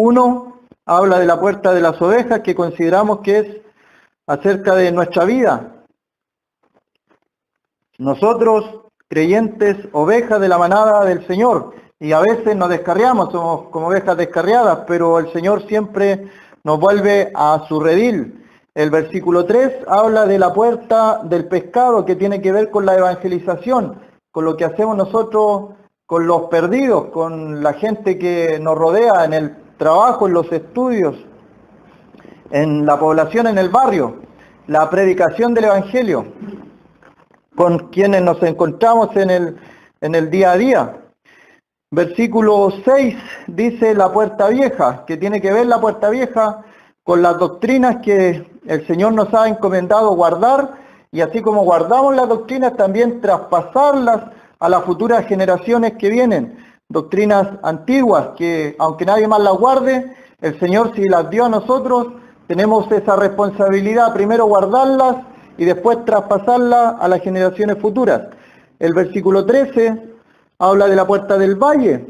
Uno habla de la puerta de las ovejas, que consideramos que es acerca de nuestra vida. Nosotros, creyentes, ovejas de la manada del Señor, y a veces nos descarriamos, somos como ovejas descarriadas, pero el Señor siempre nos vuelve a su redil. El versículo 3 habla de la puerta del pescado, que tiene que ver con la evangelización, con lo que hacemos nosotros con los perdidos, con la gente que nos rodea en el trabajo, en los estudios, en la población, en el barrio, la predicación del Evangelio, con quienes nos encontramos en el día a día. Versículo 6 dice la puerta vieja, que tiene que ver la puerta vieja con las doctrinas que el Señor nos ha encomendado guardar, y así como guardamos las doctrinas, también traspasarlas a las futuras generaciones que vienen. Doctrinas antiguas que, aunque nadie más las guarde, el Señor, si las dio a nosotros, tenemos esa responsabilidad, primero guardarlas y después traspasarlas a las generaciones futuras. El versículo 13 habla de la puerta del valle,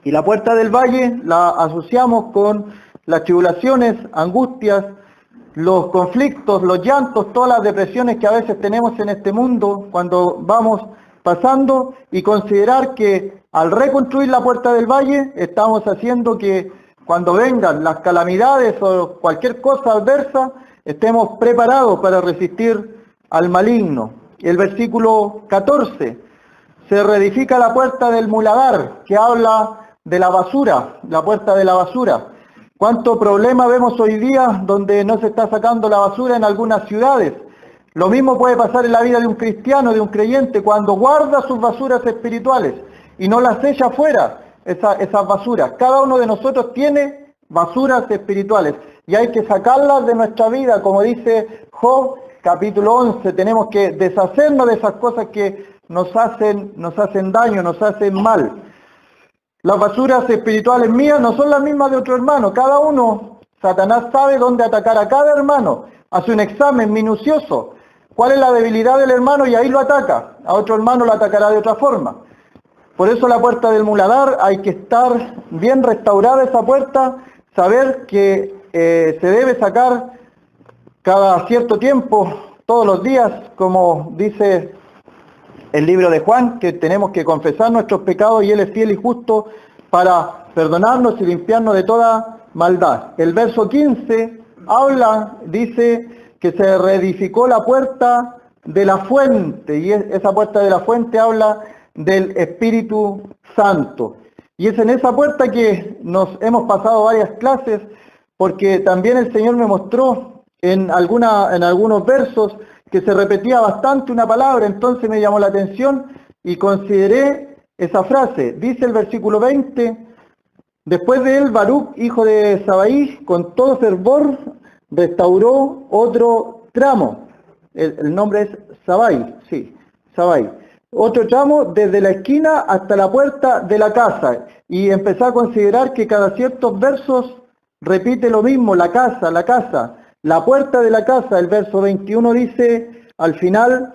y la puerta del valle la asociamos con las tribulaciones, angustias, los conflictos, los llantos, todas las depresiones que a veces tenemos en este mundo cuando vamos pasando, y considerar que al reconstruir la puerta del valle estamos haciendo que cuando vengan las calamidades o cualquier cosa adversa estemos preparados para resistir al maligno. El versículo 14, se reedifica la puerta del muladar, que habla de la basura, la puerta de la basura. ¿Cuánto problema vemos hoy día donde no se está sacando la basura en algunas ciudades? Lo mismo puede pasar en la vida de un cristiano, de un creyente, cuando guarda sus basuras espirituales y no las echa afuera, esas basuras. Cada uno de nosotros tiene basuras espirituales y hay que sacarlas de nuestra vida, como dice Job, capítulo 11. Tenemos que deshacernos de esas cosas que nos hacen daño, nos hacen mal. Las basuras espirituales mías no son las mismas de otro hermano. Cada uno, Satanás sabe dónde atacar a cada hermano. Hace un examen minucioso. ¿Cuál es la debilidad del hermano? Y ahí lo ataca. A otro hermano lo atacará de otra forma. Por eso la puerta del muladar, hay que estar bien restaurada esa puerta, saber que se debe sacar cada cierto tiempo, todos los días, como dice el libro de Juan, que tenemos que confesar nuestros pecados y Él es fiel y justo para perdonarnos y limpiarnos de toda maldad. El verso 15 habla, dice que se reedificó la puerta de la fuente, y esa puerta de la fuente habla del Espíritu Santo. Y es en esa puerta que nos hemos pasado varias clases, porque también el Señor me mostró en algunos versos que se repetía bastante una palabra, entonces me llamó la atención y consideré esa frase. Dice el versículo 20, después de él Baruc, hijo de Sabai, con todo fervor restauró otro tramo. El nombre es Sabai, sí, Sabai. Otro tramo desde la esquina hasta la puerta de la casa. Y empecé a considerar que cada ciertos versos repite lo mismo, la casa, la puerta de la casa. El verso 21 dice, al final,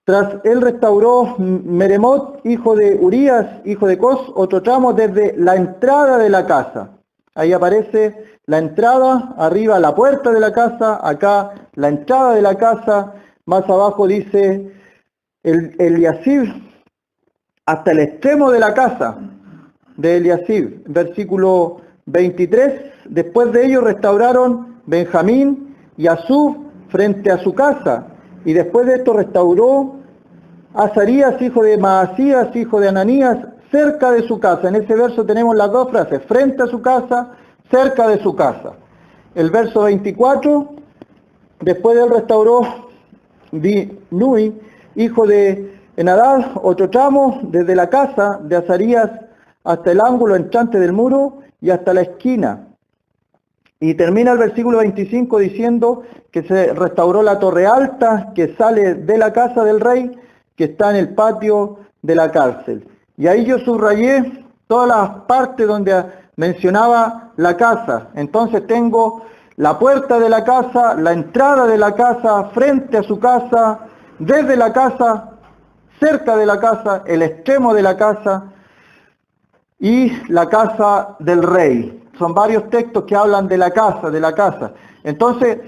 tras él restauró Meremot, hijo de Urías, hijo de Cos, otro tramo desde la entrada de la casa. Ahí aparece la entrada, arriba la puerta de la casa, acá la entrada de la casa, más abajo dice el Eliasib, hasta el extremo de la casa de Eliasib. Versículo 23, después de ello restauraron Benjamín y Asub frente a su casa, y después de esto restauró Azarías, hijo de Maasías, hijo de Ananías, cerca de su casa. En ese verso tenemos las dos frases, frente a su casa, cerca de su casa. El verso 24, después de él restauró Binui, hijo de Enadad, otro tramo desde la casa de Azarías hasta el ángulo entrante del muro y hasta la esquina. Y termina el versículo 25 diciendo que se restauró la torre alta que sale de la casa del rey, que está en el patio de la cárcel. Y ahí yo subrayé todas las partes donde mencionaba la casa. Entonces tengo la puerta de la casa, la entrada de la casa, frente a su casa, desde la casa, cerca de la casa, el extremo de la casa. y la casa del rey. Son varios textos que hablan de la casa, de la casa. Entonces,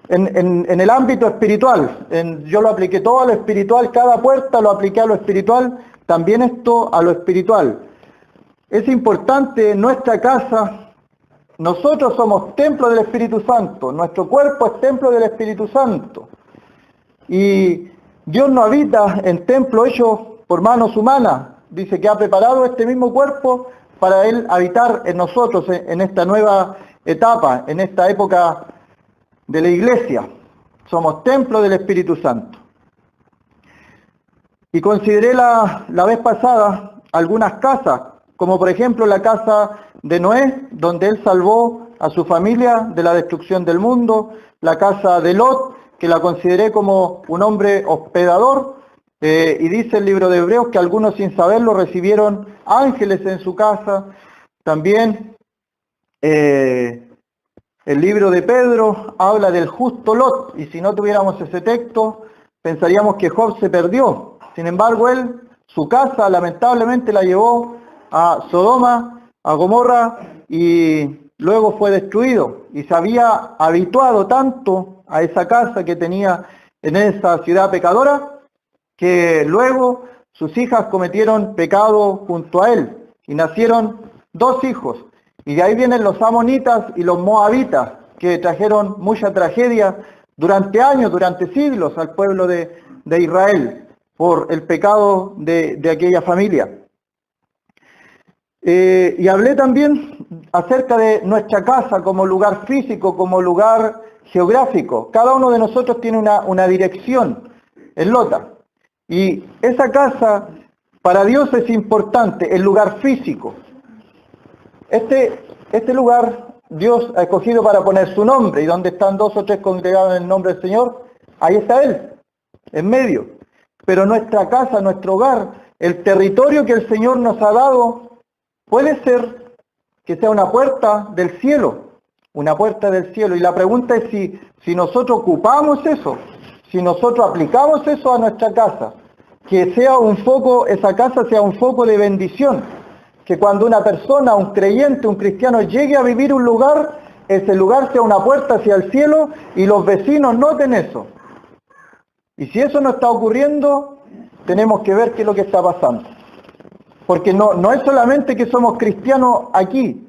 en el ámbito espiritual, yo lo apliqué todo a lo espiritual, cada puerta lo apliqué a lo espiritual, también esto a lo espiritual. Es importante nuestra casa, nosotros somos templo del Espíritu Santo, nuestro cuerpo es templo del Espíritu Santo. Y Dios no habita en templo hecho por manos humanas, dice que ha preparado este mismo cuerpo para Él habitar en nosotros en esta nueva etapa, en esta época de la iglesia. Somos templo del Espíritu Santo. Y consideré la vez pasada algunas casas, como por ejemplo la casa de Noé, donde él salvó a su familia de la destrucción del mundo, la casa de Lot, que la consideré como un hombre hospedador, y dice el libro de Hebreos que algunos sin saberlo recibieron ángeles en su casa. También el libro de Pedro habla del justo Lot, y si no tuviéramos ese texto, pensaríamos que Job se perdió. Sin embargo, él, su casa, lamentablemente la llevó a Sodoma, a Gomorra, y luego fue destruido. Y se había habituado tanto a esa casa que tenía en esa ciudad pecadora, que luego sus hijas cometieron pecado junto a él, y nacieron 2 hijos. Y de ahí vienen los amonitas y los moabitas, que trajeron mucha tragedia durante años, durante siglos al pueblo de Israel, por el pecado de aquella familia. Y hablé también acerca de nuestra casa como lugar físico, como lugar geográfico. Cada uno de nosotros tiene una dirección en Lota. Y esa casa para Dios es importante, el lugar físico. Este lugar Dios ha escogido para poner su nombre, y donde están 2 o 3 congregados en el nombre del Señor, ahí está Él, en medio. Pero nuestra casa, nuestro hogar, el territorio que el Señor nos ha dado, puede ser que sea una puerta del cielo, una puerta del cielo. Y la pregunta es si nosotros ocupamos eso, si nosotros aplicamos eso a nuestra casa, que sea un foco, esa casa sea un foco de bendición, que cuando una persona, un creyente, un cristiano llegue a vivir un lugar, ese lugar sea una puerta hacia el cielo y los vecinos noten eso. Y si eso no está ocurriendo, tenemos que ver qué es lo que está pasando. Porque no es solamente que somos cristianos aquí.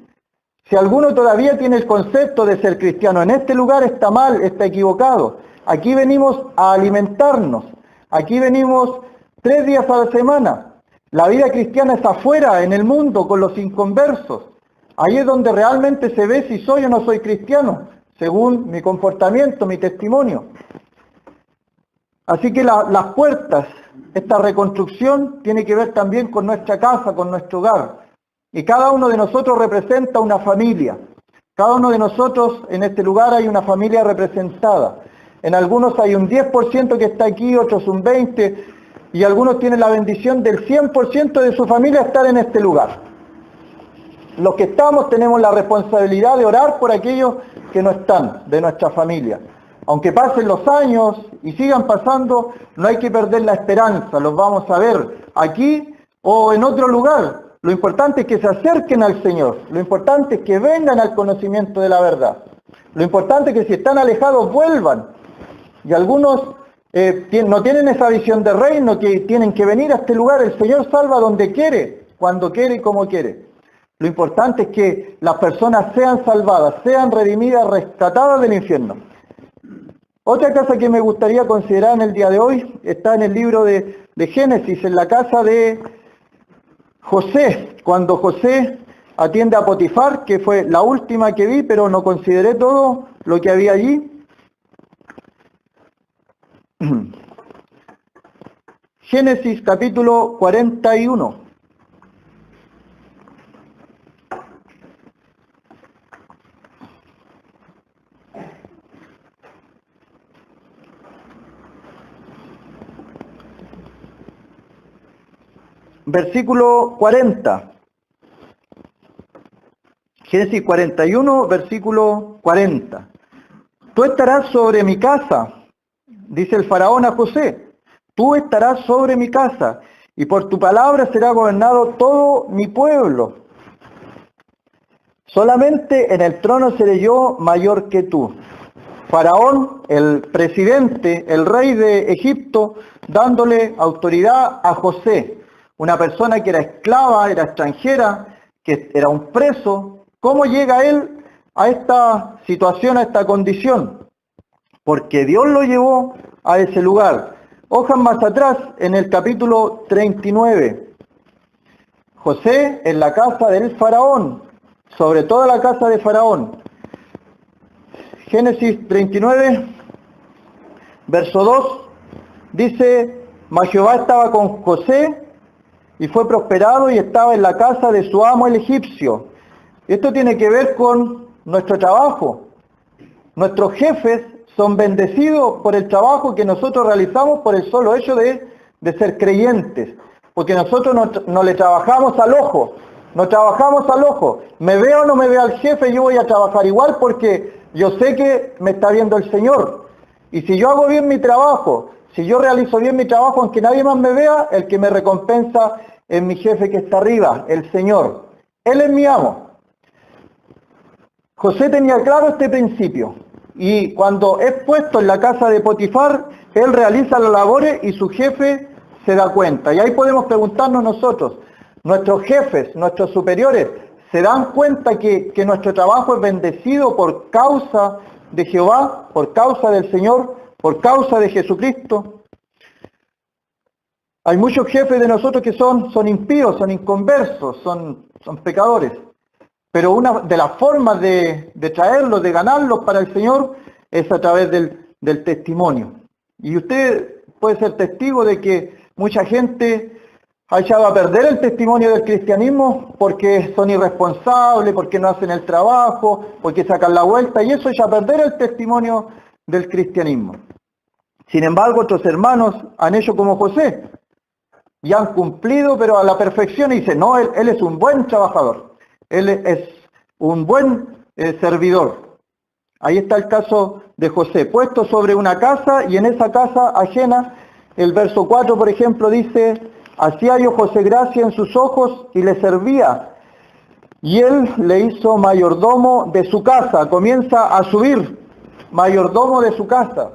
Si alguno todavía tiene el concepto de ser cristiano en este lugar, está mal, está equivocado. Aquí venimos a alimentarnos. Aquí venimos 3 días a la semana. La vida cristiana es afuera, en el mundo, con los inconversos. Ahí es donde realmente se ve si soy o no soy cristiano, según mi comportamiento, mi testimonio. Así que las puertas, esta reconstrucción tiene que ver también con nuestra casa, con nuestro hogar. Y cada uno de nosotros representa una familia. Cada uno de nosotros en este lugar hay una familia representada. En algunos hay un 10% que está aquí, otros un 20%, y algunos tienen la bendición del 100% de su familia estar en este lugar. Los que estamos tenemos la responsabilidad de orar por aquellos que no están de nuestra familia. Aunque pasen los años y sigan pasando, no hay que perder la esperanza. Los vamos a ver aquí o en otro lugar. Lo importante es que se acerquen al Señor. Lo importante es que vengan al conocimiento de la verdad. Lo importante es que si están alejados vuelvan. Y algunos no tienen esa visión de reino, que tienen que venir a este lugar. El Señor salva donde quiere, cuando quiere y como quiere. Lo importante es que las personas sean salvadas, sean redimidas, rescatadas del infierno. Otra casa que me gustaría considerar en el día de hoy está en el libro de Génesis, en la casa de José, cuando José atiende a Potifar, que fue la última que vi, pero no consideré todo lo que había allí. Génesis capítulo 41. Versículo 40. Génesis 41, versículo 40. Tú estarás sobre mi casa, dice el faraón a José. Tú estarás sobre mi casa, y por tu palabra será gobernado todo mi pueblo. solamente en el trono seré yo mayor que tú. Faraón, el presidente, el rey de Egipto, dándole autoridad a José, una persona que era esclava, era extranjera, que era un preso. ¿Cómo llega él a esta situación, a esta condición? Porque Dios lo llevó a ese lugar. Hojas más atrás, en el capítulo 39, José en la casa del faraón, sobre toda la casa de faraón. Génesis 39, verso 2, dice, mas Jehová estaba con José y fue prosperado y estaba en la casa de su amo el egipcio. Esto tiene que ver con nuestro trabajo. Nuestros jefes son bendecidos por el trabajo que nosotros realizamos por el solo hecho de ser creyentes. Porque nosotros no le trabajamos al ojo. No trabajamos al ojo. Me veo o no me veo al jefe, yo voy a trabajar igual porque yo sé que me está viendo el Señor. Y si yo hago bien mi trabajo, si yo realizo bien mi trabajo, aunque nadie más me vea, el que me recompensa es mi jefe que está arriba, el Señor. Él es mi amo. José tenía claro este principio. Y cuando es puesto en la casa de Potifar, él realiza las labores y su jefe se da cuenta. Y ahí podemos preguntarnos nosotros, nuestros jefes, nuestros superiores, ¿se dan cuenta que nuestro trabajo es bendecido por causa de Jehová, por causa del Señor, por causa de Jesucristo? Hay muchos jefes de nosotros que son impíos, son inconversos, son pecadores. Pero una de las formas de traerlos, de ganarlos para el Señor, es a través del testimonio. Y usted puede ser testigo de que mucha gente ha echado a perder el testimonio del cristianismo porque son irresponsables, porque no hacen el trabajo, porque sacan la vuelta, y eso echa a perder el testimonio del cristianismo. Sin embargo, otros hermanos han hecho como José, y han cumplido, pero a la perfección, y dicen, no, él es un buen trabajador, él es un buen servidor. Ahí está el caso de José, puesto sobre una casa, y en esa casa ajena, el verso 4, por ejemplo, dice, así halló José gracia en sus ojos y le servía. Y él le hizo mayordomo de su casa. Comienza a subir, mayordomo de su casa.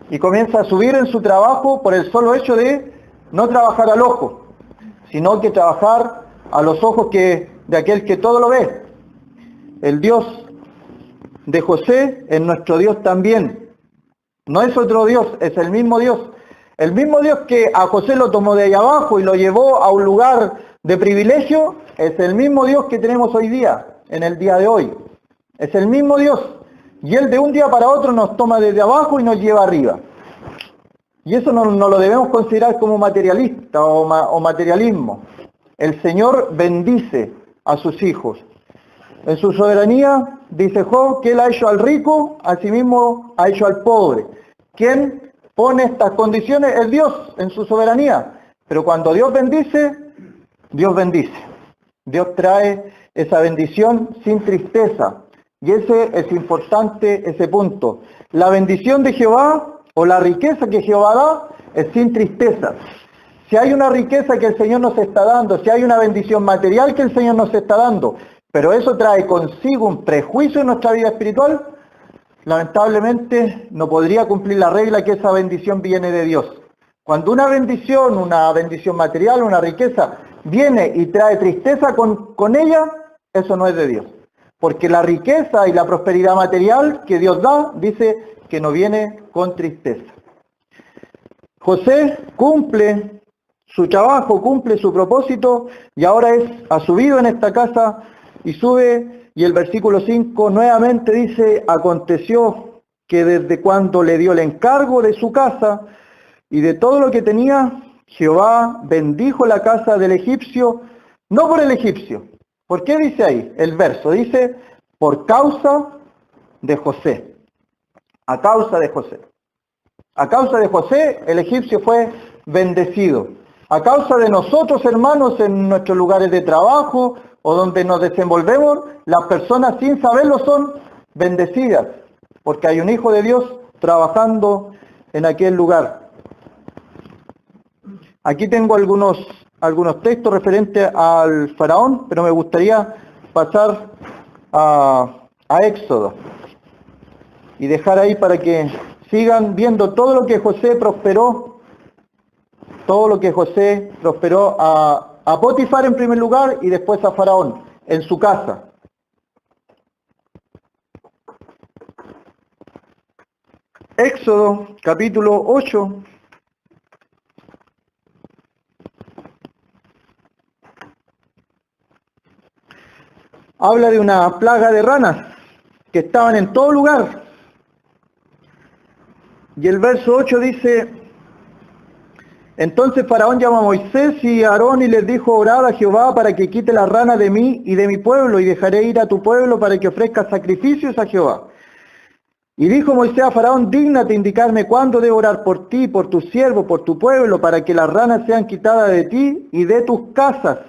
Y comienza a subir en su trabajo por el solo hecho de no trabajar al ojo, sino que trabajar a los ojos de aquel que todo lo ve. El Dios de José es nuestro Dios también. No es otro Dios, es el mismo Dios. El mismo Dios que a José lo tomó de ahí abajo y lo llevó a un lugar de privilegio, es el mismo Dios que tenemos hoy día, en el día de hoy. Es el mismo Dios. Y Él de un día para otro nos toma desde abajo y nos lleva arriba. Y eso no lo debemos considerar como materialista o materialismo. El Señor bendice a sus hijos. En su soberanía, dice Job, que Él ha hecho al rico, asimismo ha hecho al pobre. ¿Quién pone estas condiciones? Es Dios, en su soberanía. Pero cuando Dios bendice, Dios bendice. Dios trae esa bendición sin tristeza. Y ese es importante, ese punto. La bendición de Jehová, o la riqueza que Jehová da, es sin tristeza. Si hay una riqueza que el Señor nos está dando, si hay una bendición material que el Señor nos está dando, pero eso trae consigo un prejuicio en nuestra vida espiritual, lamentablemente no podría cumplir la regla que esa bendición viene de Dios. Cuando una bendición material, una riqueza, viene y trae tristeza con ella, eso no es de Dios. Porque la riqueza y la prosperidad material que Dios da, dice que no viene con tristeza. José cumple su trabajo, cumple su propósito, y ahora ha subido en esta casa, y sube, y el versículo 5 nuevamente dice, aconteció que desde cuando le dio el encargo de su casa y de todo lo que tenía, Jehová bendijo la casa del egipcio, no por el egipcio. ¿Por qué dice ahí el verso? Dice, por causa de José. A causa de José. A causa de José, el egipcio fue bendecido. A causa de nosotros, hermanos, en nuestros lugares de trabajo o donde nos desenvolvemos, las personas sin saberlo son bendecidas, porque hay un hijo de Dios trabajando en aquel lugar. Aquí tengo algunos textos referentes al faraón, pero me gustaría pasar a Éxodo y dejar ahí para que sigan viendo todo lo que José prosperó, a Potifar en primer lugar y después a Faraón en su casa. Éxodo capítulo 8. Habla de una plaga de ranas que estaban en todo lugar. Y el verso 8 dice: entonces Faraón llamó a Moisés y a Aarón y les dijo: orad a Jehová para que quite las ranas de mí y de mi pueblo, y dejaré ir a tu pueblo para que ofrezca sacrificios a Jehová. Y dijo Moisés a Faraón: dígnate indicarme cuándo debo orar por ti, por tu siervo, por tu pueblo, para que las ranas sean quitadas de ti y de tus casas,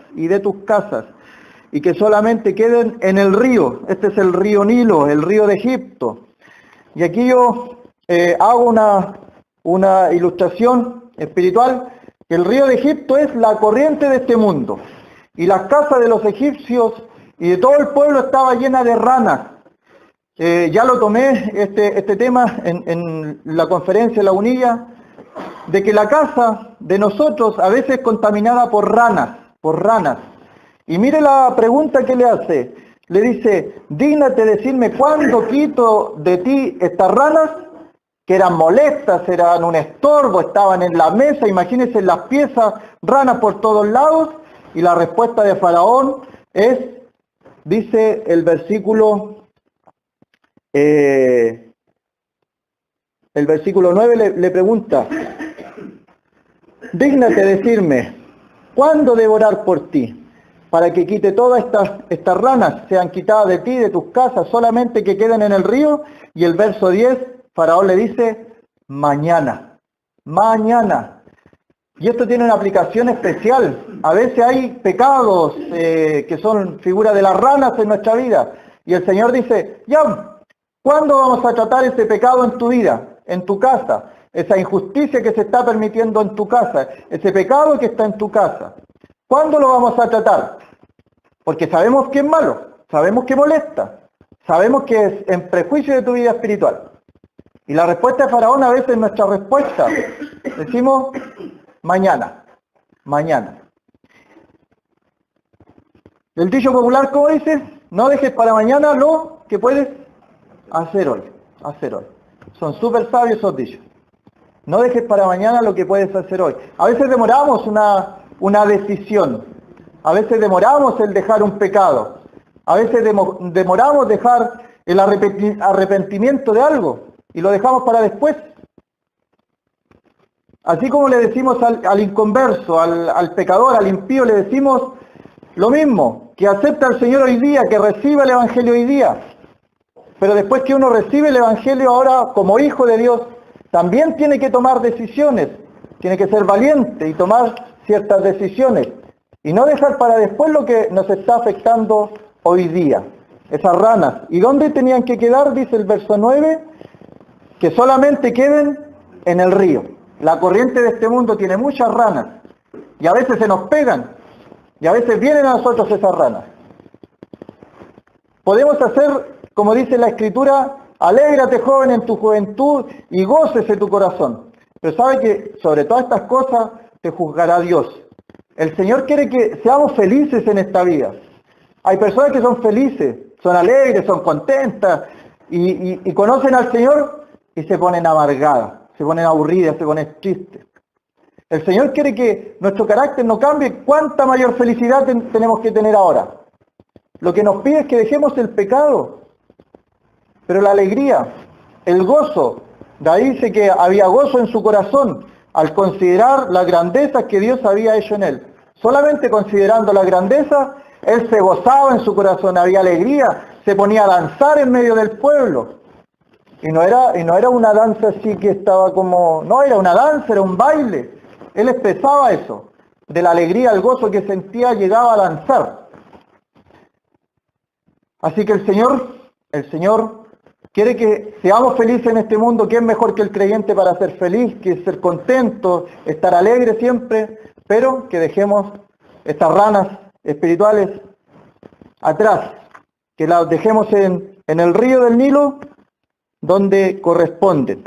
y que solamente queden en el río. Este es el río Nilo, el río de Egipto. Y aquí yo hago una ilustración espiritual, que el río de Egipto es la corriente de este mundo. Y las casas de los egipcios y de todo el pueblo estaba llena de ranas. Ya lo tomé este tema en la conferencia de la Unilla, de que la casa de nosotros a veces es contaminada por ranas. Y mire la pregunta que le hace. Le dice: dígnate decirme cuándo quito de ti estas ranas, que eran molestas, eran un estorbo, estaban en la mesa, imagínense en las piezas, ranas por todos lados. Y la respuesta de Faraón es, dice el versículo 9, le pregunta: dígnate decirme cuándo debo orar por ti, para que quite todas estas ranas, sean quitadas de ti, de tus casas, solamente que queden en el río. Y el verso 10, Faraón le dice: mañana. Y esto tiene una aplicación especial. A veces hay pecados que son figura de las ranas en nuestra vida. Y el Señor dice: ya, ¿cuándo vamos a tratar ese pecado en tu vida, en tu casa? Esa injusticia que se está permitiendo en tu casa, ese pecado que está en tu casa. ¿Cuándo lo vamos a tratar? Porque sabemos que es malo, sabemos que molesta, sabemos que es en prejuicio de tu vida espiritual. Y la respuesta de Faraón a veces es nuestra respuesta. Decimos: mañana. El dicho popular, ¿cómo dice? No dejes para mañana lo que puedes hacer hoy. Son súper sabios esos dichos. No dejes para mañana lo que puedes hacer hoy. A veces demoramos una decisión. A veces demoramos el dejar un pecado. A veces demoramos dejar el arrepentimiento de algo y lo dejamos para después. Así como le decimos al inconverso, al pecador, al impío, le decimos lo mismo: que acepta al Señor hoy día, que reciba el Evangelio hoy día. Pero después que uno recibe el Evangelio ahora como hijo de Dios, también tiene que tomar decisiones, tiene que ser valiente y tomar ciertas decisiones, y no dejar para después lo que nos está afectando hoy día, esas ranas. ¿Y dónde tenían que quedar? Dice el verso 9, que solamente queden en el río. La corriente de este mundo tiene muchas ranas, y a veces se nos pegan, y a veces vienen a nosotros esas ranas. Podemos hacer, como dice la Escritura: alégrate, joven, en tu juventud, y gócese tu corazón. Pero sabe que sobre todas estas cosas te juzgará Dios. El Señor quiere que seamos felices en esta vida. Hay personas que son felices, son alegres, son contentas, y conocen al Señor y se ponen amargadas, se ponen aburridas, se ponen tristes. El Señor quiere que nuestro carácter no cambie. ¿Cuánta mayor felicidad tenemos que tener ahora? Lo que nos pide es que dejemos el pecado. Pero la alegría, el gozo, de ahí dice que había gozo en su corazón al considerar las grandezas que Dios había hecho en él. Solamente considerando la grandeza, él se gozaba en su corazón, había alegría, se ponía a danzar en medio del pueblo. Y no era una danza así que estaba como... No, era una danza, era un baile. Él expresaba eso. De la alegría, el gozo que sentía, llegaba a danzar. Así que el Señor quiere que seamos felices en este mundo. ¿Quién mejor que el creyente para ser feliz, que ser contento, estar alegre siempre? Pero que dejemos estas ranas espirituales atrás, que las dejemos en el río del Nilo, donde corresponden,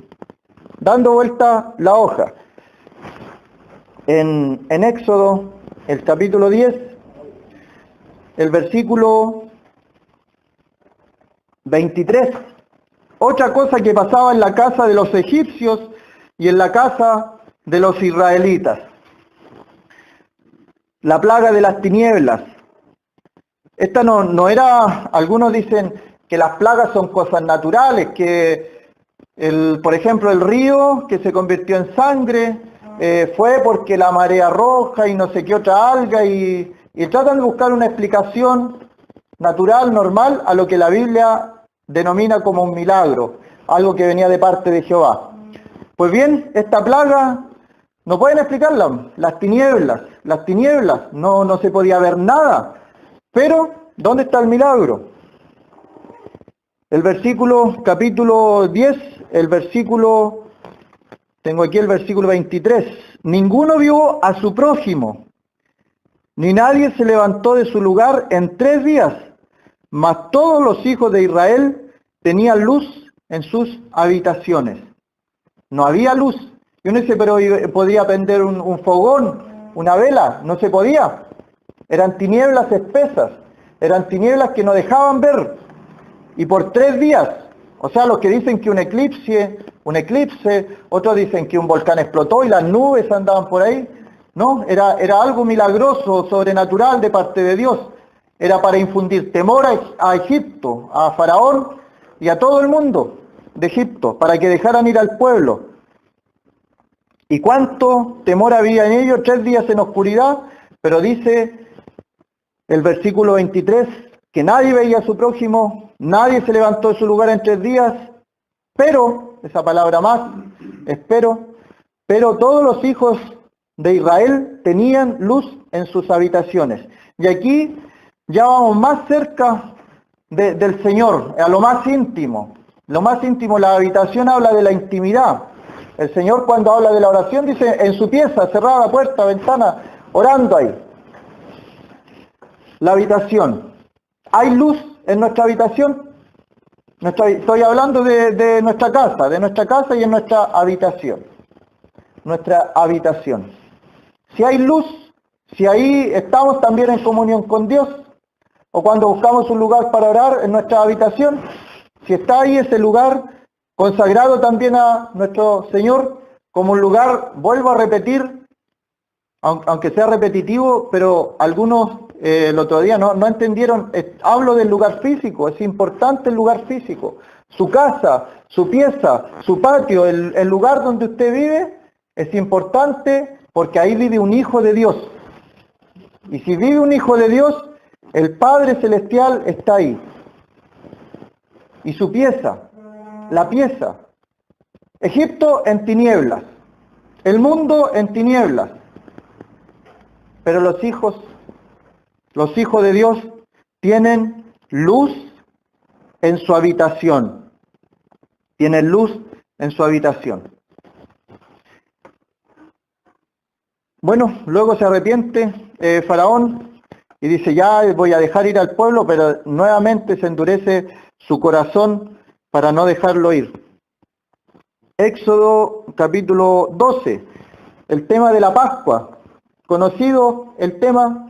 dando vuelta la hoja. En Éxodo, el capítulo 10, el versículo 23, otra cosa que pasaba en la casa de los egipcios y en la casa de los israelitas. La plaga de las tinieblas. Esta no era, algunos dicen que las plagas son cosas naturales, que por ejemplo el río que se convirtió en sangre fue porque la marea roja y no sé qué otra alga y tratan de buscar una explicación natural, normal, a lo que la Biblia denomina como un milagro, algo que venía de parte de Jehová. Pues bien, esta plaga no pueden explicarla, las tinieblas, no se podía ver nada, pero ¿dónde está el milagro? El versículo, capítulo 10, tengo aquí el versículo 23, ninguno vio a su prójimo, ni nadie se levantó de su lugar en 3 días, mas todos los hijos de Israel tenían luz en sus habitaciones. No había luz. Y uno dice, pero ¿podía prender un fogón, una vela? No se podía. Eran tinieblas espesas, eran tinieblas que no dejaban ver. Y por 3 días, o sea, los que dicen que un eclipse, otros dicen que un volcán explotó y las nubes andaban por ahí. No, era algo milagroso, sobrenatural de parte de Dios. Era para infundir temor a Egipto, a Faraón y a todo el mundo de Egipto, para que dejaran ir al pueblo. ¿Y cuánto temor había en ellos? 3 días en oscuridad, pero dice el versículo 23, que nadie veía a su prójimo, nadie se levantó de su lugar en 3 días, pero, esa palabra más, pero todos los hijos de Israel tenían luz en sus habitaciones. Y aquí ya vamos más cerca del Señor, a lo más íntimo. Lo más íntimo, la habitación habla de la intimidad. El Señor cuando habla de la oración dice en su pieza, cerrada, puerta, ventana, orando ahí. La habitación. ¿Hay luz en nuestra habitación? Estoy hablando de nuestra casa y en nuestra habitación. Nuestra habitación. Si hay luz, si ahí estamos también en comunión con Dios, o cuando buscamos un lugar para orar en nuestra habitación, si está ahí ese lugar consagrado también a nuestro Señor, como un lugar, vuelvo a repetir, aunque sea repetitivo, pero algunos el otro día no entendieron, hablo del lugar físico, es importante el lugar físico, su casa, su pieza, su patio, el lugar donde usted vive, es importante porque ahí vive un hijo de Dios. Y si vive un hijo de Dios, el Padre Celestial está ahí. Y su pieza, la pieza. Egipto en tinieblas, el mundo en tinieblas. Pero los hijos de Dios tienen luz en su habitación. Tienen luz en su habitación. Bueno, luego se arrepiente Faraón y dice, ya voy a dejar ir al pueblo, pero nuevamente se endurece su corazón para no dejarlo ir. Éxodo capítulo 12, el tema de la Pascua. Conocido el tema,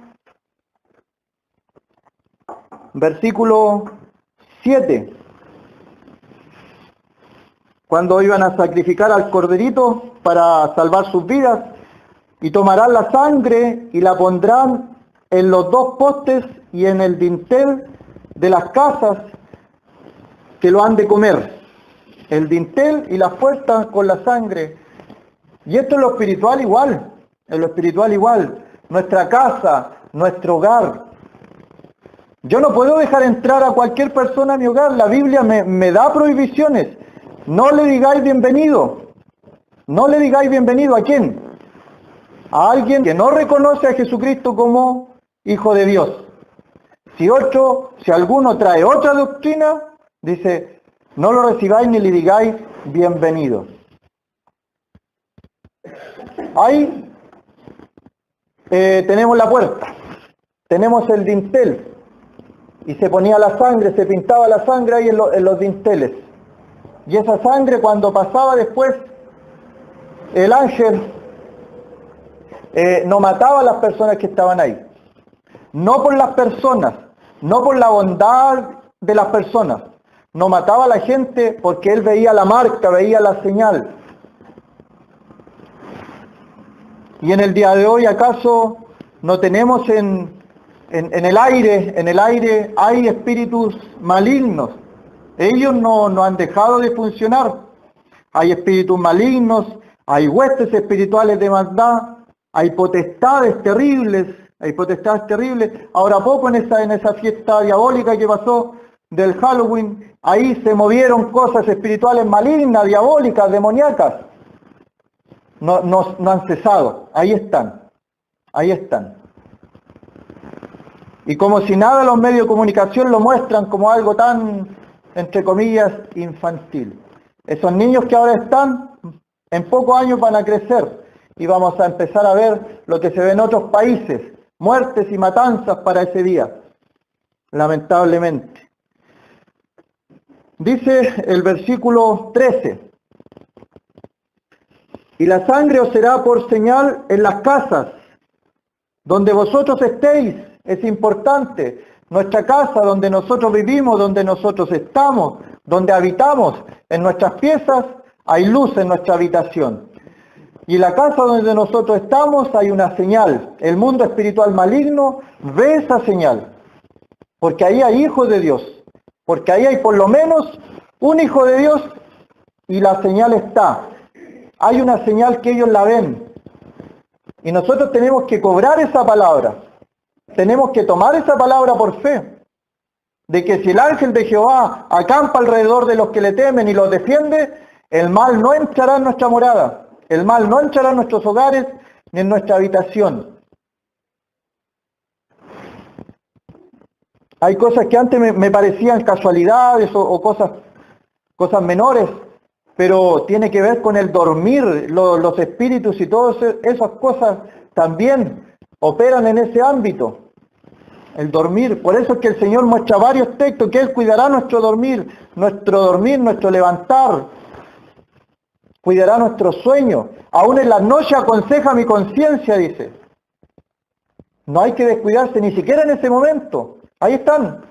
versículo 7. Cuando iban a sacrificar al corderito para salvar sus vidas, y tomarán la sangre y la pondrán en los 2 postes y en el dintel de las casas que lo han de comer. El dintel y las puertas con la sangre. Y esto en lo espiritual igual. Nuestra casa, nuestro hogar. Yo no puedo dejar entrar a cualquier persona a mi hogar. La Biblia me da prohibiciones. No le digáis bienvenido. No le digáis bienvenido ¿a quién? A alguien que no reconoce a Jesucristo como Hijo de Dios. Si alguno trae otra doctrina, dice, no lo recibáis ni le digáis bienvenido. Ahí tenemos la puerta, tenemos el dintel y se ponía la sangre, se pintaba la sangre ahí en los dinteles. Y esa sangre cuando pasaba después, el ángel no mataba a las personas que estaban ahí. No por las personas, no por la bondad de las personas. No mataba a la gente porque él veía la marca, veía la señal. Y en el día de hoy, ¿acaso no tenemos en el aire hay espíritus malignos? Ellos no han dejado de funcionar. Hay espíritus malignos, hay huestes espirituales de maldad, hay potestades terribles. Ahora poco en esa fiesta diabólica que pasó del Halloween, ahí se movieron cosas espirituales malignas, diabólicas, demoníacas. No han cesado, ahí están. Y como si nada los medios de comunicación lo muestran como algo tan, entre comillas, infantil. Esos niños que ahora están, en pocos años van a crecer y vamos a empezar a ver lo que se ve en otros países, muertes y matanzas para ese día, lamentablemente. Dice el versículo 13, y la sangre os será por señal en las casas donde vosotros estéis. Es importante, nuestra casa donde nosotros vivimos, donde nosotros estamos, donde habitamos, en nuestras piezas hay luz en nuestra habitación. Y en la casa donde nosotros estamos hay una señal. El mundo espiritual maligno ve esa señal, porque ahí hay hijos de Dios, porque ahí hay por lo menos un hijo de Dios y la señal está. Hay una señal que ellos la ven. Y nosotros tenemos que cobrar esa palabra. Tenemos que tomar esa palabra por fe. De que si el ángel de Jehová acampa alrededor de los que le temen y los defiende, el mal no entrará en nuestra morada. El mal no entrará en nuestros hogares ni en nuestra habitación. Hay cosas que antes me parecían casualidades o cosas menores, pero tiene que ver con el dormir, los espíritus y todas esas cosas también operan en ese ámbito. El dormir, por eso es que el Señor muestra varios textos, que Él cuidará nuestro dormir, nuestro levantar, cuidará nuestro sueño. Aún en las noches aconseja mi conciencia, dice. No hay que descuidarse ni siquiera en ese momento. Ahí están,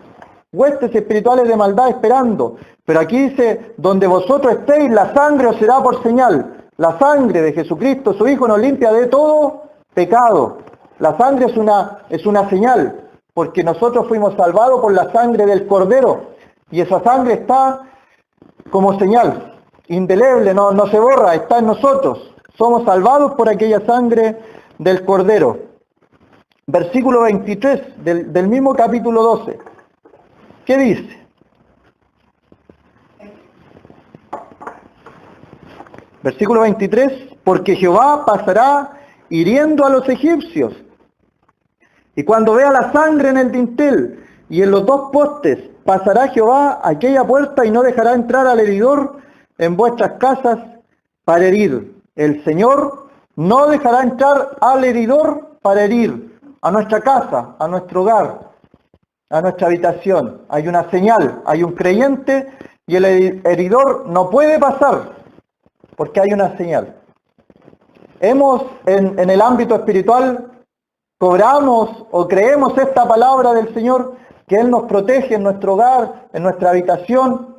huestes espirituales de maldad esperando. Pero aquí dice, donde vosotros estéis, la sangre os será por señal. La sangre de Jesucristo, su Hijo, nos limpia de todo pecado. La sangre es una señal, porque nosotros fuimos salvados por la sangre del Cordero. Y esa sangre está como señal, indeleble, no se borra, está en nosotros. Somos salvados por aquella sangre del Cordero. Versículo 23 del mismo capítulo 12. ¿Qué dice? Versículo 23, porque Jehová pasará hiriendo a los egipcios. Y cuando vea la sangre en el dintel y en los dos postes, pasará Jehová a aquella puerta y no dejará entrar al heridor en vuestras casas para herir. El Señor no dejará entrar al heridor para herir a nuestra casa, a nuestro hogar, a nuestra habitación. Hay una señal, hay un creyente y el heridor no puede pasar porque hay una señal. Hemos en el ámbito espiritual, cobramos o creemos esta palabra del Señor, que Él nos protege en nuestro hogar, en nuestra habitación,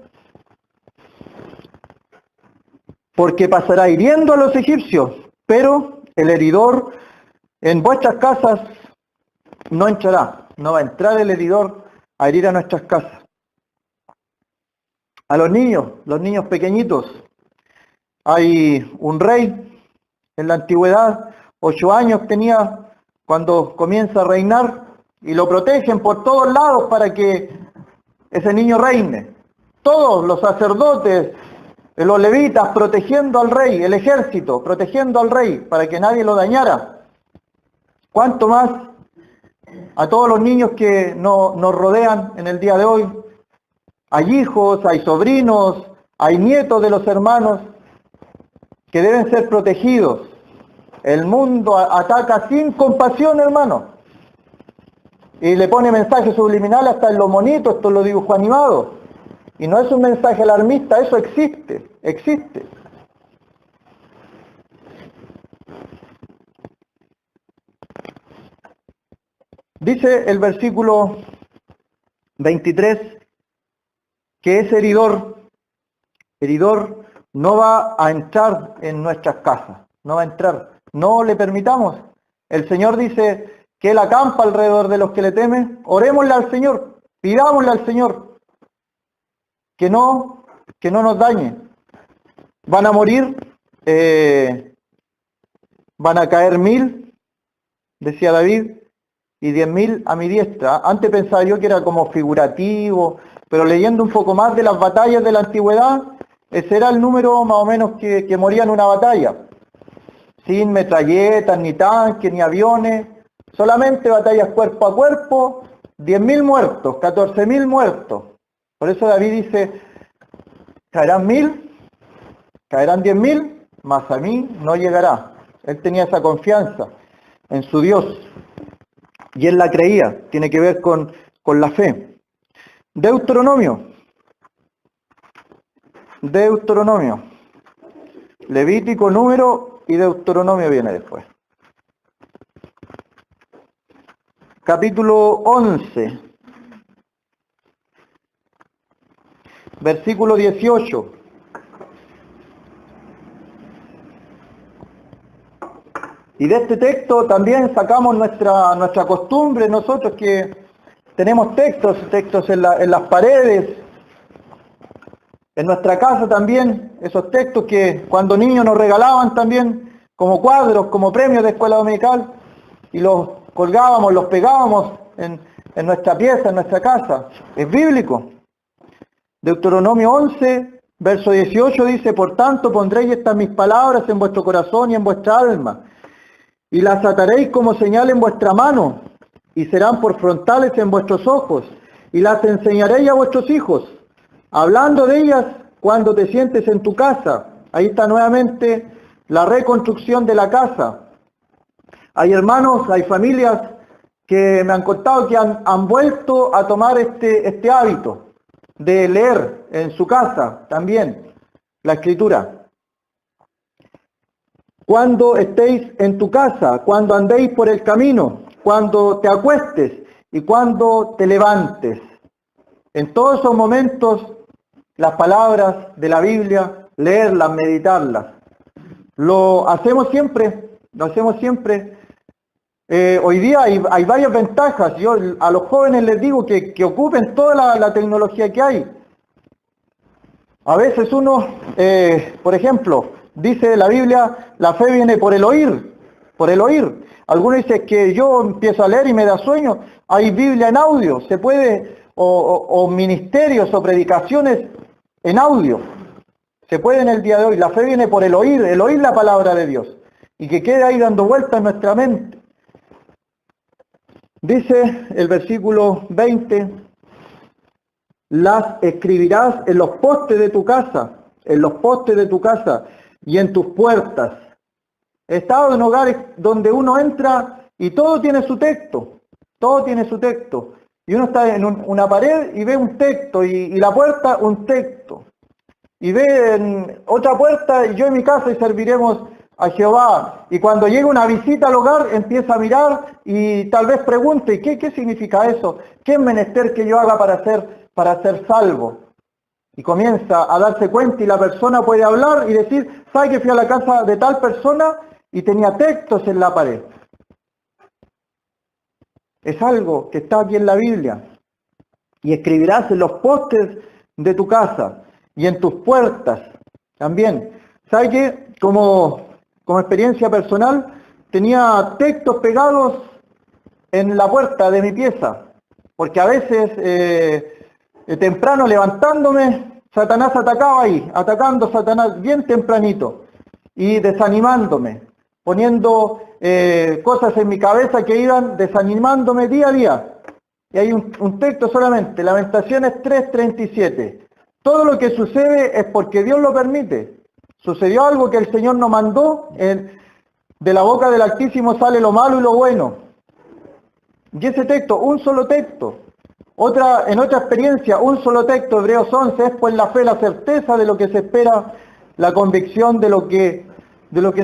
porque pasará hiriendo a los egipcios, pero el heridor en vuestras casas no entrará, no va a entrar el heridor a herir a nuestras casas. A los niños pequeñitos, hay un rey en la antigüedad, 8 años tenía cuando comienza a reinar, y lo protegen por todos lados para que ese niño reine. Todos los sacerdotes, los levitas protegiendo al rey, el ejército protegiendo al rey para que nadie lo dañara. ¿Cuánto más a todos los niños que nos rodean en el día de hoy? Hay hijos, hay sobrinos, hay nietos de los hermanos que deben ser protegidos. El mundo ataca sin compasión, hermano. Y le pone mensajes subliminales hasta en los monitos, esto lo dibujos animados. Y no es un mensaje alarmista, eso existe, existe. Dice el versículo 23 que ese heridor no va a entrar en nuestras casas, no va a entrar, no le permitamos. El Señor dice que Él acampa alrededor de los que le temen. Orémosle al Señor, pidámosle al Señor que no nos dañe. Van a morir, van a caer 1000, decía David, y 10.000 a mi diestra. Antes pensaba yo que era como figurativo, pero leyendo un poco más de las batallas de la antigüedad, ese era el número más o menos que moría en una batalla. Sin metralletas, ni tanques, ni aviones, solamente batallas cuerpo a cuerpo, 10.000 muertos, 14.000 muertos. Por eso David dice, caerán 1000, caerán 10.000, mas a mí no llegará. Él tenía esa confianza en su Dios. Y él la creía, tiene que ver con la fe. Deuteronomio. Levítico, Número y Deuteronomio viene después. Capítulo 11. Versículo 18. Y de este texto también sacamos nuestra costumbre, nosotros que tenemos textos en las paredes, en nuestra casa también, esos textos que cuando niños nos regalaban también como cuadros, como premios de escuela dominical, y los colgábamos, los pegábamos en nuestra pieza, en nuestra casa. Es bíblico. Deuteronomio 11, verso 18 dice, por tanto pondréis estas mis palabras en vuestro corazón y en vuestra alma, y las ataréis como señal en vuestra mano, y serán por frontales en vuestros ojos, y las enseñaréis a vuestros hijos, hablando de ellas cuando te sientes en tu casa. Ahí está nuevamente la reconstrucción de la casa. Hay hermanos, hay familias que me han contado que han vuelto a tomar este hábito de leer en su casa también la Escritura. Cuando estéis en tu casa, cuando andéis por el camino, cuando te acuestes y cuando te levantes. En todos esos momentos, las palabras de la Biblia, leerlas, meditarlas. Lo hacemos siempre. Hoy día hay varias ventajas. Yo a los jóvenes les digo que ocupen toda la tecnología que hay. A veces uno, por ejemplo, dice la Biblia, la fe viene por el oír, Algunos dicen que yo empiezo a leer y me da sueño. Hay Biblia en audio, se puede, o ministerios o predicaciones en audio. Se puede en el día de hoy. La fe viene por el oír la palabra de Dios. Y que quede ahí dando vueltas en nuestra mente. Dice el versículo 20, las escribirás en los postes de tu casa, y en tus puertas. He estado en hogares donde uno entra y todo tiene su texto. Y uno está en una pared y ve un texto, y la puerta un texto. Y ve en otra puerta, y yo en mi casa y serviremos a Jehová. Y cuando llega una visita al hogar, empieza a mirar y tal vez pregunte, ¿qué significa eso? ¿Qué es menester que yo haga para ser salvo? Y comienza a darse cuenta y la persona puede hablar y decir, ¿sabe que fui a la casa de tal persona y tenía textos en la pared? Es algo que está aquí en la Biblia. Y escribirás en los postes de tu casa y en tus puertas también. ¿Sabe qué? Como experiencia personal, tenía textos pegados en la puerta de mi pieza. Porque a veces, temprano levantándome, Satanás atacaba ahí, atacando Satanás bien tempranito y desanimándome, poniendo cosas en mi cabeza que iban desanimándome día a día. Y hay un texto solamente, Lamentaciones 3:37. Todo lo que sucede es porque Dios lo permite. Sucedió algo que el Señor nos mandó, de la boca del Altísimo sale lo malo y lo bueno. Y ese texto, un solo texto. En otra experiencia, un solo texto, Hebreos 11, es pues la fe, la certeza de lo que se espera, la convicción de lo que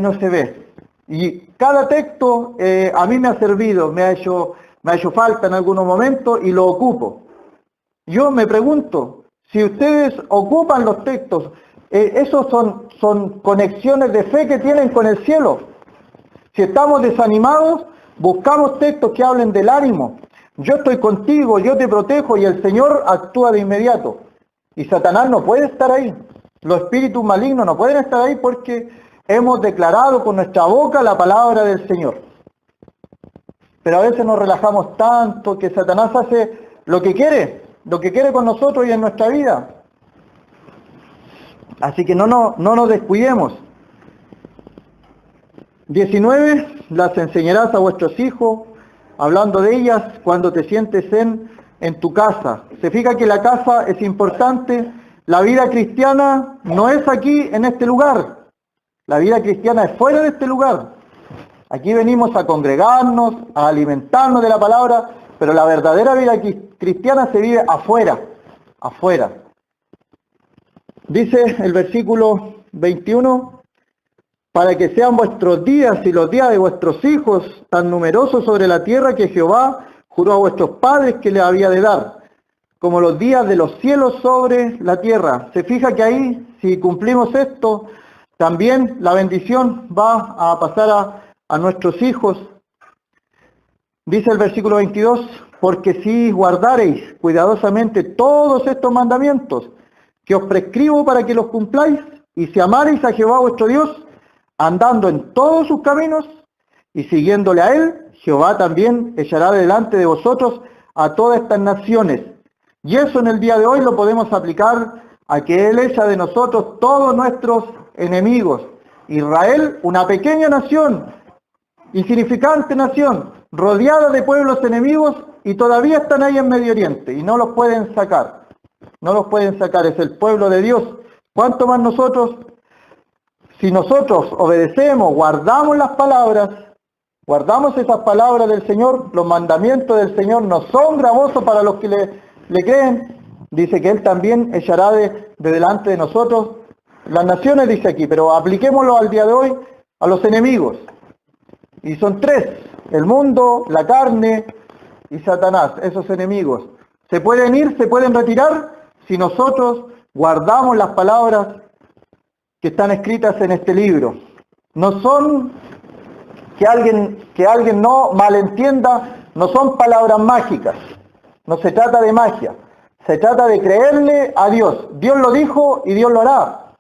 no se ve. Y cada texto a mí me ha servido, me ha hecho falta en algunos momentos y lo ocupo. Yo me pregunto, si ustedes ocupan los textos, esos son conexiones de fe que tienen con el cielo. Si estamos desanimados, buscamos textos que hablen del ánimo. Yo estoy contigo, yo te protejo y el Señor actúa de inmediato. Y Satanás no puede estar ahí. Los espíritus malignos no pueden estar ahí porque hemos declarado con nuestra boca la palabra del Señor. Pero a veces nos relajamos tanto que Satanás hace lo que quiere con nosotros y en nuestra vida. Así que no nos descuidemos. 19, las enseñarás a vuestros hijos, hablando de ellas cuando te sientes en tu casa. Se fija que la casa es importante. La vida cristiana no es aquí en este lugar. La vida cristiana es fuera de este lugar. Aquí venimos a congregarnos, a alimentarnos de la palabra, pero la verdadera vida cristiana se vive afuera. Dice el versículo 21, para que sean vuestros días y los días de vuestros hijos tan numerosos sobre la tierra que Jehová juró a vuestros padres que les había de dar, como los días de los cielos sobre la tierra. Se fija que ahí, si cumplimos esto, también la bendición va a pasar a nuestros hijos. Dice el versículo 22, porque si guardareis cuidadosamente todos estos mandamientos que os prescribo para que los cumpláis, y si amareis a Jehová vuestro Dios, andando en todos sus caminos y siguiéndole a él, Jehová también echará delante de vosotros a todas estas naciones. Y eso en el día de hoy lo podemos aplicar a que él echa de nosotros todos nuestros enemigos. Israel, una pequeña nación, insignificante nación, rodeada de pueblos enemigos y todavía están ahí en Medio Oriente y no los pueden sacar. Es el pueblo de Dios. ¿Cuánto más nosotros? Si nosotros obedecemos, guardamos las palabras, guardamos esas palabras del Señor, los mandamientos del Señor no son gravosos para los que le creen. Dice que Él también echará de delante de nosotros las naciones, dice aquí, pero apliquémoslo al día de hoy a los enemigos. Y son tres, el mundo, la carne y Satanás, esos enemigos. Se pueden ir, se pueden retirar si nosotros guardamos las palabras que están escritas en este libro. No son, que alguien no malentienda, no son palabras mágicas. No se trata de magia. Se trata de creerle a Dios. Dios lo dijo y Dios lo hará.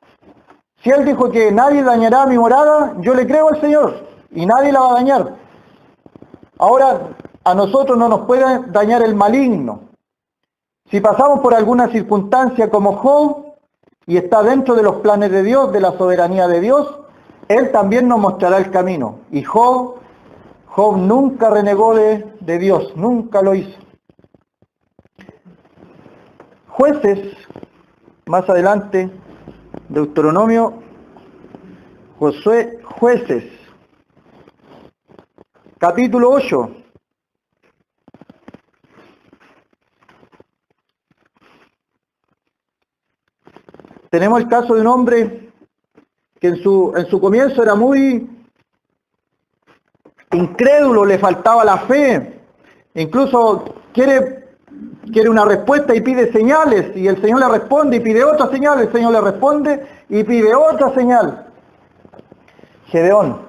Si Él dijo que nadie dañará mi morada, yo le creo al Señor y nadie la va a dañar. Ahora, a nosotros no nos puede dañar el maligno. Si pasamos por alguna circunstancia como Job, y está dentro de los planes de Dios, de la soberanía de Dios, Él también nos mostrará el camino. Y Job nunca renegó de Dios, nunca lo hizo. Jueces, más adelante, Deuteronomio, Josué, Jueces, capítulo 8. Tenemos el caso de un hombre que en su comienzo era muy incrédulo, le faltaba la fe, incluso quiere una respuesta y pide señales, y el Señor le responde y pide otra señal, el Señor le responde y pide otra señal. Gedeón.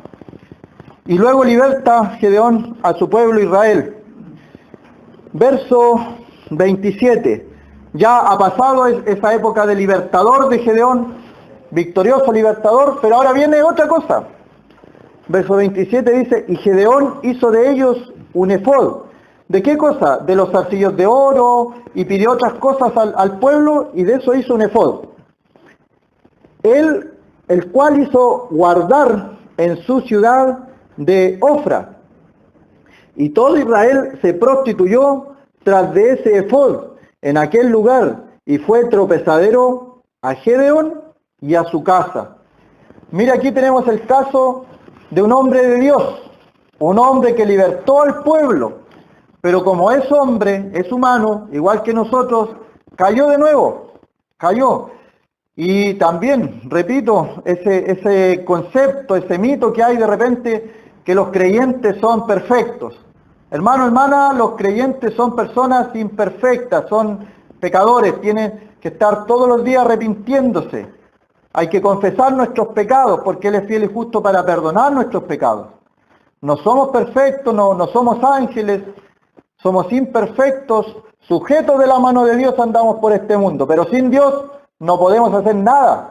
Y luego liberta Gedeón a su pueblo Israel. Verso 27. Ya ha pasado esa época de libertador de Gedeón, victorioso libertador, pero ahora viene otra cosa. Verso 27 dice, y Gedeón hizo de ellos un efod. ¿De qué cosa? De los zarcillos de oro, y pidió otras cosas al pueblo, y de eso hizo un efod. Él, el cual hizo guardar en su ciudad de Ofra. Y todo Israel se prostituyó tras de ese efod en aquel lugar, y fue tropezadero a Gedeón y a su casa. Mira, aquí tenemos el caso de un hombre de Dios, un hombre que libertó al pueblo, pero como es hombre, es humano, igual que nosotros, cayó de nuevo, cayó. Y también, repito, ese concepto, ese mito que hay de repente, que los creyentes son perfectos. Hermano, hermana, los creyentes son personas imperfectas, son pecadores, tienen que estar todos los días arrepintiéndose. Hay que confesar nuestros pecados, porque Él es fiel y justo para perdonar nuestros pecados. No somos perfectos, no somos ángeles, somos imperfectos, sujetos de la mano de Dios andamos por este mundo, pero sin Dios no podemos hacer nada.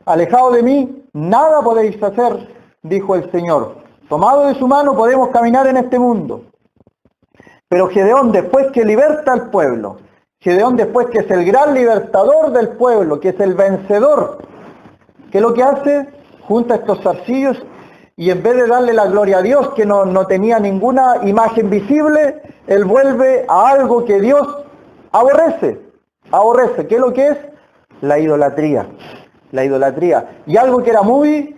Alejado de mí, nada podéis hacer, dijo el Señor. Tomado de su mano podemos caminar en este mundo. Pero Gedeón, después que liberta al pueblo, Gedeón después que es el gran libertador del pueblo, que es el vencedor, ¿qué es lo que hace? Junta estos zarcillos y en vez de darle la gloria a Dios, que no tenía ninguna imagen visible, él vuelve a algo que Dios aborrece. Aborrece. ¿Qué es lo que es? La idolatría. La idolatría. Y algo que era muy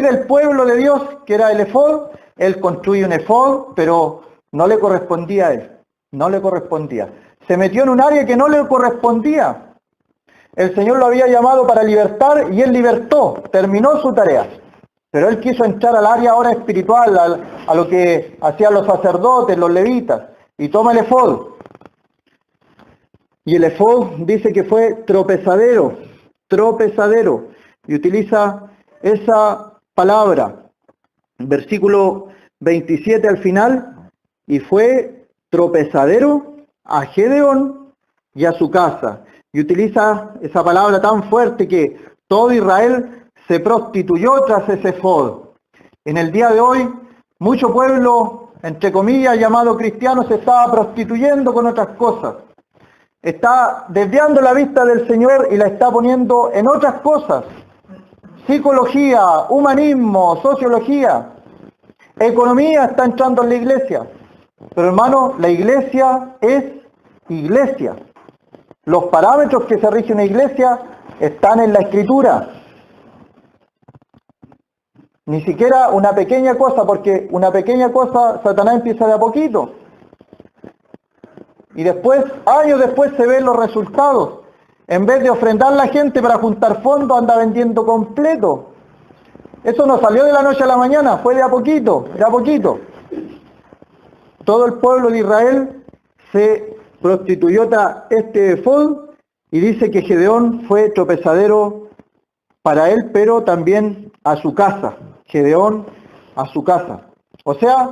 del pueblo de Dios, que era el efod, él construye un efod, pero no le correspondía a él. No le correspondía. Se metió en un área que no le correspondía. El Señor lo había llamado para libertar y él libertó, terminó su tarea. Pero él quiso entrar al área ahora espiritual, a lo que hacían los sacerdotes, los levitas, y toma el efod. Y el efod dice que fue tropezadero, y utiliza esa palabra, versículo 27 al final, y fue tropezadero a Gedeón y a su casa. Y utiliza esa palabra tan fuerte que todo Israel se prostituyó tras ese efod. En el día de hoy, mucho pueblo, entre comillas, llamado cristiano, se estaba prostituyendo con otras cosas. Está desviando la vista del Señor y la está poniendo en otras cosas. Psicología, humanismo, sociología, economía está entrando en la iglesia. Pero hermano, la iglesia es iglesia. Los parámetros que se rigen en la iglesia están en la Escritura. Ni siquiera una pequeña cosa, porque una pequeña cosa Satanás empieza de a poquito. Y después, años después, se ven los resultados. En vez de ofrendar la gente para juntar fondos, anda vendiendo completo. Eso no salió de la noche a la mañana, fue de a poquito, de a poquito. Todo el pueblo de Israel se prostituyó tras este efod y dice que Gedeón fue tropezadero para él, pero también a su casa. Gedeón a su casa. O sea,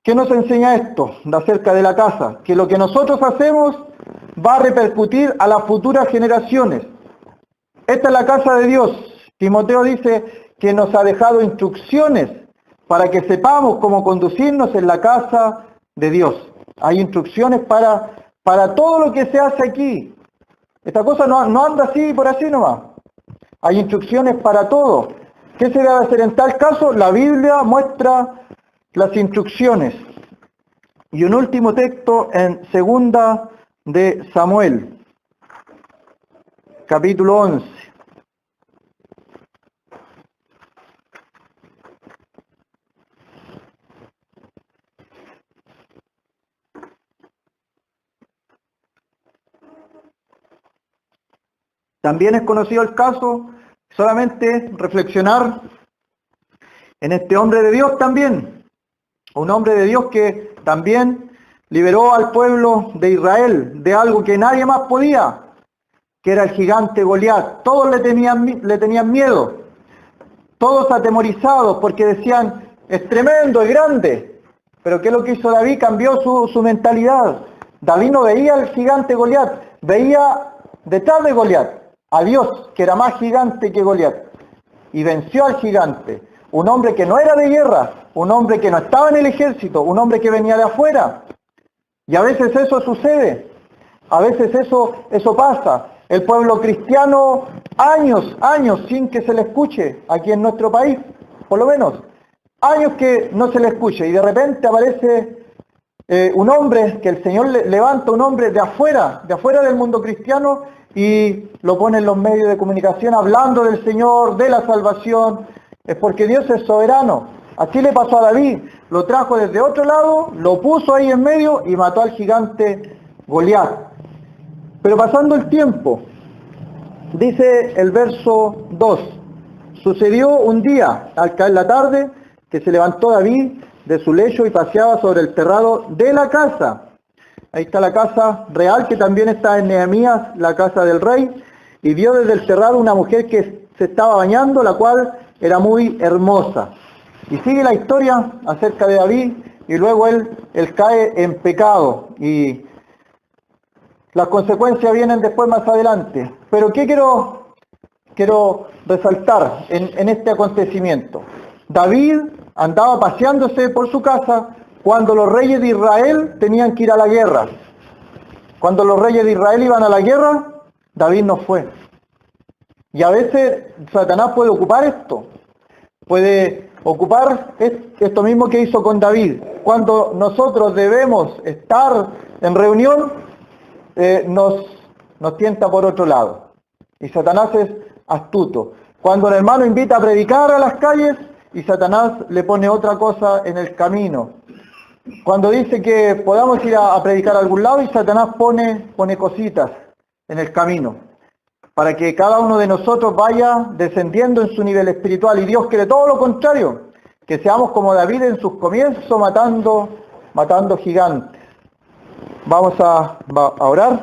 ¿qué nos enseña esto acerca de la casa? Que lo que nosotros hacemos va a repercutir a las futuras generaciones. Esta es la casa de Dios. Timoteo dice que nos ha dejado instrucciones para que sepamos cómo conducirnos en la casa de Dios. Hay instrucciones para todo lo que se hace aquí. Esta cosa no anda así por así nomás. Hay instrucciones para todo. ¿Qué se debe hacer en tal caso? La Biblia muestra las instrucciones. Y un último texto en Segunda de Samuel, capítulo 11. También es conocido el caso, solamente reflexionar en este hombre de Dios también. Un hombre de Dios que también liberó al pueblo de Israel de algo que nadie más podía, que era el gigante Goliat. Todos le tenían miedo, todos atemorizados porque decían, es tremendo, es grande. Pero ¿qué es lo que hizo David? Cambió su mentalidad. David no veía al gigante Goliat, veía detrás de Goliat a Dios, que era más gigante que Goliat. Y venció al gigante. Un hombre que no era de guerra, un hombre que no estaba en el ejército, un hombre que venía de afuera. Y a veces eso sucede, a veces eso pasa. El pueblo cristiano, años sin que se le escuche aquí en nuestro país, por lo menos, años que no se le escuche. Y de repente aparece un hombre, que el Señor levanta un hombre de afuera del mundo cristiano y lo pone en los medios de comunicación hablando del Señor, de la salvación. Es porque Dios es soberano. Así le pasó a David, lo trajo desde otro lado, lo puso ahí en medio y mató al gigante Goliat. Pero pasando el tiempo, dice el verso 2, sucedió un día, al caer la tarde, que se levantó David de su lecho y paseaba sobre el terrado de la casa. Ahí está la casa real, que también está en Nehemías, la casa del rey, y vio desde el terrado una mujer que se estaba bañando, la cual era muy hermosa. Y sigue la historia acerca de David, y luego él cae en pecado, y las consecuencias vienen después más adelante. Pero ¿qué quiero resaltar en este acontecimiento? David andaba paseándose por su casa cuando los reyes de Israel tenían que ir a la guerra. Cuando los reyes de Israel iban a la guerra, David no fue. Y a veces Satanás puede ocupar esto. Puede ocupar esto mismo que hizo con David. Cuando nosotros debemos estar en reunión, nos tienta por otro lado. Y Satanás es astuto. Cuando el hermano invita a predicar a las calles, y Satanás le pone otra cosa en el camino. Cuando dice que podamos ir a predicar a algún lado, y Satanás pone cositas en el camino, para que cada uno de nosotros vaya descendiendo en su nivel espiritual. Y Dios quiere todo lo contrario, que seamos como David en sus comienzos, matando gigantes. Vamos a orar.